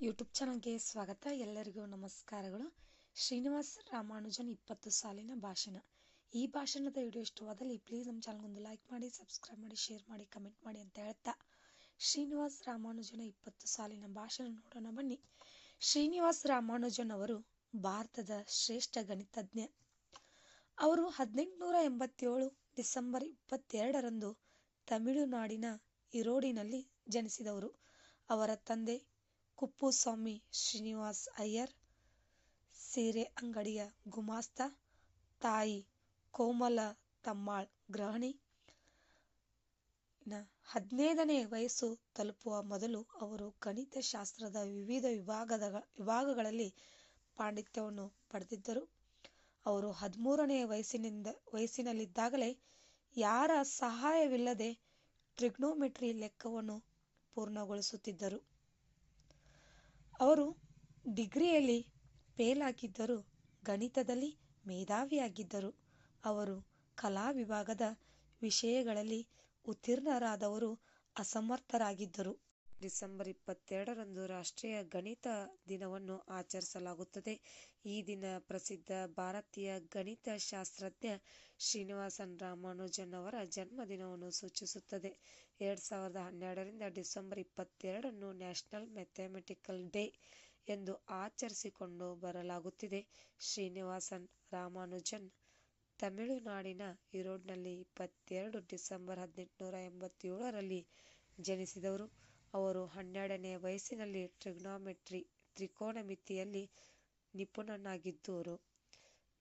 YouTube ಚಾನಲ್ಗೆ ಸ್ವಾಗತ. ಎಲ್ಲರಿಗೂ ನಮಸ್ಕಾರಗಳು. ಶ್ರೀನಿವಾಸ್ ರಾಮಾನುಜನ್ 20 ಸಾಲಿನ ಭಾಷಣ. ಈ ಭಾಷಣದ ವಿಡಿಯೋ ಇಷ್ಟವಾದಲ್ಲಿ ಪ್ಲೀಸ್ ನಮ್ಮ ಚಾನಲ್ಗೊಂದು ಲೈಕ್ ಮಾಡಿ, ಸಬ್ಸ್ಕ್ರೈಬ್ ಮಾಡಿ, ಶೇರ್ ಮಾಡಿ, ಕಮೆಂಟ್ ಮಾಡಿ ಅಂತ ಹೇಳ್ತಾ ಶ್ರೀನಿವಾಸ್ ರಾಮಾನುಜನ 20 ಸಾಲಿನ ಭಾಷಣ ನೋಡೋಣ ಬನ್ನಿ. ಶ್ರೀನಿವಾಸ್ ರಾಮಾನುಜನ್ ಅವರು ಭಾರತದ ಶ್ರೇಷ್ಠ ಗಣಿತಜ್ಞ. ಅವರು 1887 ಡಿಸೆಂಬರ್ 22ರಂದು ತಮಿಳುನಾಡಿನ ಈರೋಡಿನಲ್ಲಿ ಜನಿಸಿದವರು. ಅವರ ತಂದೆ ಕುಪ್ಪುಸ್ವಾಮಿ ಶ್ರೀನಿವಾಸ್ ಅಯ್ಯರ್, ಸೀರೆ ಅಂಗಡಿಯ ಗುಮಾಸ್ತ. ತಾಯಿ ಕೋಮಲ ತಮ್ಮಾಳ್, ಗೃಹಿಣಿ. 15ನೇ ವಯಸ್ಸು ತಲುಪುವ ಮೊದಲು ಅವರು ಗಣಿತಶಾಸ್ತ್ರದ ವಿವಿಧ ವಿಭಾಗಗಳಲ್ಲಿ ಪಾಂಡಿತ್ಯವನ್ನು ಪಡೆದಿದ್ದರು. ಅವರು 13ನೇ ವಯಸ್ಸಿನಲ್ಲಿದ್ದಾಗಲೇ ಯಾರ ಸಹಾಯವಿಲ್ಲದೆ ಟ್ರಿಗ್ನೋಮೆಟ್ರಿ ಲೆಕ್ಕವನ್ನು ಪೂರ್ಣಗೊಳಿಸುತ್ತಿದ್ದರು. ಅವರು ಡಿಗ್ರಿಯಲ್ಲಿ ಫೇಲ್ ಆಗಿದ್ದರೂ ಗಣಿತದಲ್ಲಿ ಮೇಧಾವಿಯಾಗಿದ್ದರು. ಅವರು ಕಲಾ ವಿಭಾಗದ ವಿಷಯಗಳಲ್ಲಿ ಉತ್ತೀರ್ಣರಾದವರು ಅಸಮರ್ಥರಾಗಿದ್ದರು. ಡಿಸೆಂಬರ್ 22ರಂದು ರಾಷ್ಟ್ರೀಯ ಗಣಿತ ದಿನವನ್ನು ಆಚರಿಸಲಾಗುತ್ತದೆ. ಈ ದಿನ ಪ್ರಸಿದ್ಧ ಭಾರತೀಯ ಗಣಿತಶಾಸ್ತ್ರಜ್ಞ ಶ್ರೀನಿವಾಸ ರಾಮಾನುಜನ್ ಅವರ ಜನ್ಮದಿನವನ್ನು ಸೂಚಿಸುತ್ತದೆ. 2012ರಿಂದ ಡಿಸೆಂಬರ್ 22ರನ್ನು ನ್ಯಾಷನಲ್ ಮ್ಯಾಥಮೆಟಿಕಲ್ ಡೇ ಎಂದು ಆಚರಿಸಿಕೊಂಡು ಬರಲಾಗುತ್ತಿದೆ. ಶ್ರೀನಿವಾಸನ್ ರಾಮಾನುಜನ್ ತಮಿಳುನಾಡಿನ ಈರೋಡ್ನಲ್ಲಿ 22 ಡಿಸೆಂಬರ್ 1887ರಲ್ಲಿ ಜನಿಸಿದವರು. ಅವರು 12ನೇ ವಯಸ್ಸಿನಲ್ಲಿ ತ್ರಿಕೋನಮಿತಿಯಲ್ಲಿ ನಿಪುಣನಾಗಿದ್ದರು.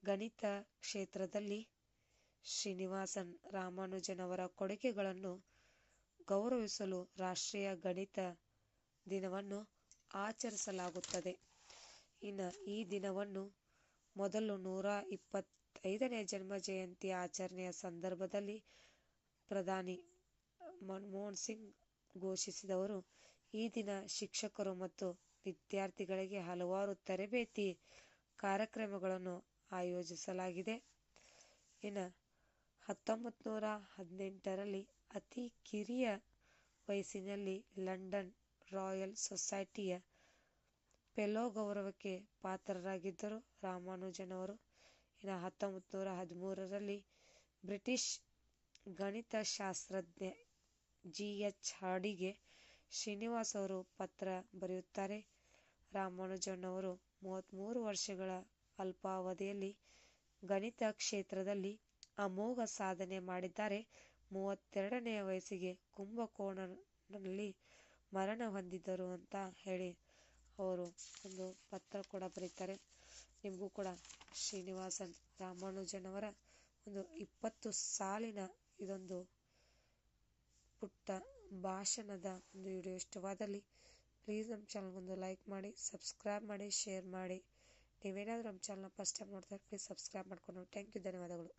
ಗಣಿತ ಕ್ಷೇತ್ರದಲ್ಲಿ ಶ್ರೀನಿವಾಸನ್ ರಾಮಾನುಜನ್ ಅವರ ಕೊಡುಗೆಗಳನ್ನು ಗೌರವಿಸಲು ರಾಷ್ಟ್ರೀಯ ಗಣಿತ ದಿನವನ್ನು ಆಚರಿಸಲಾಗುತ್ತದೆ. ಈ ದಿನವನ್ನು ಮೊದಲು 125ನೇ ಜನ್ಮ ಜಯಂತಿ ಆಚರಣೆಯ ಸಂದರ್ಭದಲ್ಲಿ ಪ್ರಧಾನಿ ಮನಮೋಹನ್ ಸಿಂಗ್ ಘೋಷಿಸಿದರು. ಈ ದಿನ ಶಿಕ್ಷಕರು ಮತ್ತು ವಿದ್ಯಾರ್ಥಿಗಳಿಗೆ ಹಲವಾರು ತರಬೇತಿ ಕಾರ್ಯಕ್ರಮಗಳನ್ನು ಆಯೋಜಿಸಲಾಗಿದೆ. 1918ರಲ್ಲಿ ಅತಿ ಕಿರಿಯ ವಯಸ್ಸಿನಲ್ಲಿ ಲಂಡನ್ ರಾಯಲ್ ಸೊಸೈಟಿಯ ಫೆಲೋ ಗೌರವಕ್ಕೆ ಪಾತ್ರರಾಗಿದ್ದರು. ರಾಮಾನುಜನ್ ಅವರು 1913ರಲ್ಲಿ ಬ್ರಿಟಿಷ್ ಗಣಿತಶಾಸ್ತ್ರಜ್ಞ G.H. ಹಾರ್ಡಿಗೆ ಶ್ರೀನಿವಾಸ್ ಅವರು ಪತ್ರ ಬರೆಯುತ್ತಾರೆ. ರಾಮಾನುಜನ್ ಅವರು 33 ವರ್ಷಗಳ ಅಲ್ಪಾವಧಿಯಲ್ಲಿ ಗಣಿತ ಕ್ಷೇತ್ರದಲ್ಲಿ ಅಮೋಘ ಸಾಧನೆ ಮಾಡಿದ್ದಾರೆ. 32ನೇ ವಯಸ್ಸಿಗೆ ಕುಂಭಕೋಣಂನಲ್ಲಿ ಮರಣ ಹೊಂದಿದರು ಅಂತ ಹೇಳಿ ಅವರು ಒಂದು ಪತ್ರ ಕೂಡ ಬರೀತಾರೆ. ನಿಮಗೂ ಕೂಡ ಶ್ರೀನಿವಾಸನ್ ರಾಮಾನುಜನ್ ಅವರ ಒಂದು 20 ಸಾಲಿನ ಇದೊಂದು ಪುಟ್ಟ ಭಾಷಣದ ಒಂದು ವಿಡಿಯೋ ಇಷ್ಟವಾದಲ್ಲಿ ಪ್ಲೀಸ್ ನಮ್ಮ ಚಾನಲ್ಗೊಂದು ಲೈಕ್ ಮಾಡಿ, ಸಬ್ಸ್ಕ್ರೈಬ್ ಮಾಡಿ, ಶೇರ್ ಮಾಡಿ. ನೀವೇನಾದರೂ ನಮ್ಮ ಚಾನಲ್ನ ಫಸ್ಟ್ ಟೈಮ್ ನೋಡ್ತಾರೆ ಪ್ಲೀಸ್ ಸಬ್ಸ್ಕ್ರೈಬ್ ಮಾಡ್ಕೊಂಡು. ಥ್ಯಾಂಕ್ ಯು, ಧನ್ಯವಾದಗಳು.